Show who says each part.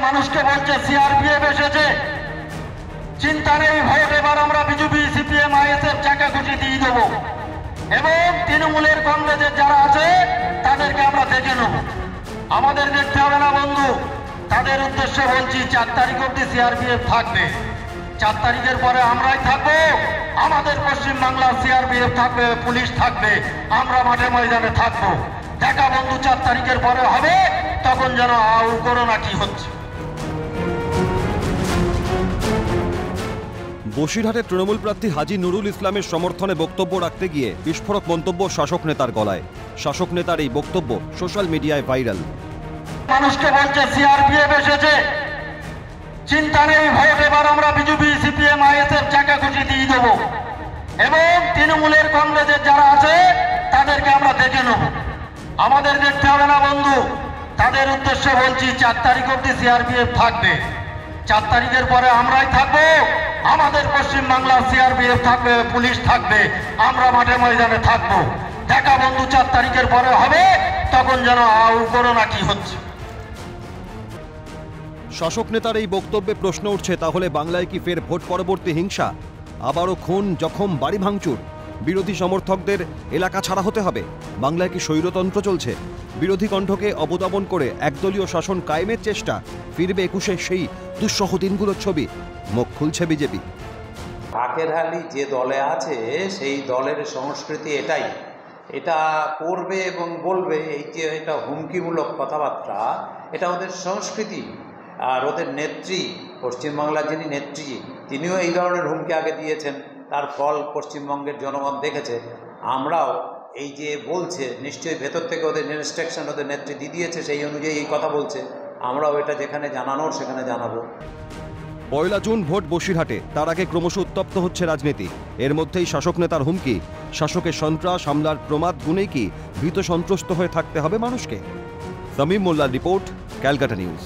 Speaker 1: মানুষকে বলছে সিআরপিএফ এসেছে, চিন্তা নেই, ভোট এবার আমরা বিজেপি সিপিএম আইএসএফ যাকে খুশি দিয়ে দেবো, এবং তৃণমূলের কংগ্রেসের যারা আছে তাদেরকে আমরা দেখে নেব। আমাদের দেখতে হবে না বন্ধু, তাদের উদ্দেশ্যে বলছি 4 তারিখ অব্দি সিআরপিএফ থাকবে, 4 তারিখের পরে আমরাই থাকবো, আমাদের পশ্চিমবাংলার সিআরপিএফ থাকবে, পুলিশ থাকবে, আমরা মাঠে ময়দানে থাকবো। দেখা বন্ধু 4 তারিখের পরে হবে, তখন যেন আউ করো না কি হচ্ছে।
Speaker 2: বসিরহাটের তৃণমূল প্রার্থী হাজী নুরুল ইসলামের সমর্থনে বক্তব্য রাখতে গিয়ে বিস্ফোরক মন্তব্য শাসক নেতার গলায়। শাসক নেতার এই বক্তব্য সোশ্যাল মিডিয়ায় ভাইরাল।
Speaker 1: মানুষকে বলছে সিআরপিএফ এসেছে, চিন্তা নেই, ভোট এবার আমরা বিজেপি সিপিএম আইএসএফ যাকে খুশি দিয়ে দেবো, এবং তৃণমূলের কংগ্রেসের যারা আছে তাদেরকে আমরা দেখে নেব। আমাদের দেখতে হবে না বন্ধু, তাদের উদ্দেশ্যে বলছি 4 তারিখ অব্দি সিআরপিএফ থাকবে, 4 তারিখের পরে আমরাই থাকবো, আমাদের পশ্চিমবাংলার সিআরপিএফ থাকবে, পুলিশ থাকবে, আমরা মাঠে ময়দানে থাকবো। দেখা বন্ধু 4 তারিখের পরে হবে, তখন যেন আউ করো না কি হচ্ছে।
Speaker 2: শাসক নেতার এই বক্তব্যে প্রশ্ন উঠছে, তাহলে বাংলায় কি ফের ভোট পরবর্তী হিংসা, আবারও খুন, জখম, বাড়ি ভাঙচুর, বিরোধী সমর্থকদের এলাকা ছাড়া হতে হবে? বাংলায় কি স্বৈরতন্ত্র চলছে? বিরোধী কণ্ঠকে অবদমন করে একদলীয় শাসন কায়েমের চেষ্টা? ফিরবে 21-এর সেই দুঃসহ দিনগুলোর ছবি? মুখ খুলছে বিজেপি।
Speaker 3: ঢাকের হালি যে দলে আছে সেই দলের সংস্কৃতি এটাই, এটা করবে এবং বলবে, এই যে এটা হুমকিমূলক কথাবার্তা, এটা ওদের সংস্কৃতি। আর ওদের নেত্রী, পশ্চিমবাংলার যিনি নেত্রী, তিনিও এই ধরনের হুমকি আগে দিয়েছেন, তার ফল পশ্চিমবঙ্গের জনগণ দেখেছে। আমরাও এই যে বলছে, নিশ্চয়ই ভেতর থেকে ওদের ইনস্ট্রাকশন ওদের নেত্রী দিয়ে দিয়েছে, সেই অনুযায়ী এই কথা বলছে, আমরাও এটা যেখানে জানানোর সেখানে জানাবো।
Speaker 2: 1 জুন ভোট বসিরহাটে, তার আগে ক্রমশ উত্তপ্ত হচ্ছে রাজনীতি। এর মধ্যেই শাসক নেতার হুমকি, শাসকের সন্ত্রাস হামলার প্রমাদ গুনেই কি ভীত সন্ত্রস্ত হয়ে থাকতে হবে মানুষকে? সামিম মোল্লার রিপোর্ট, ক্যালকাটা নিউজ।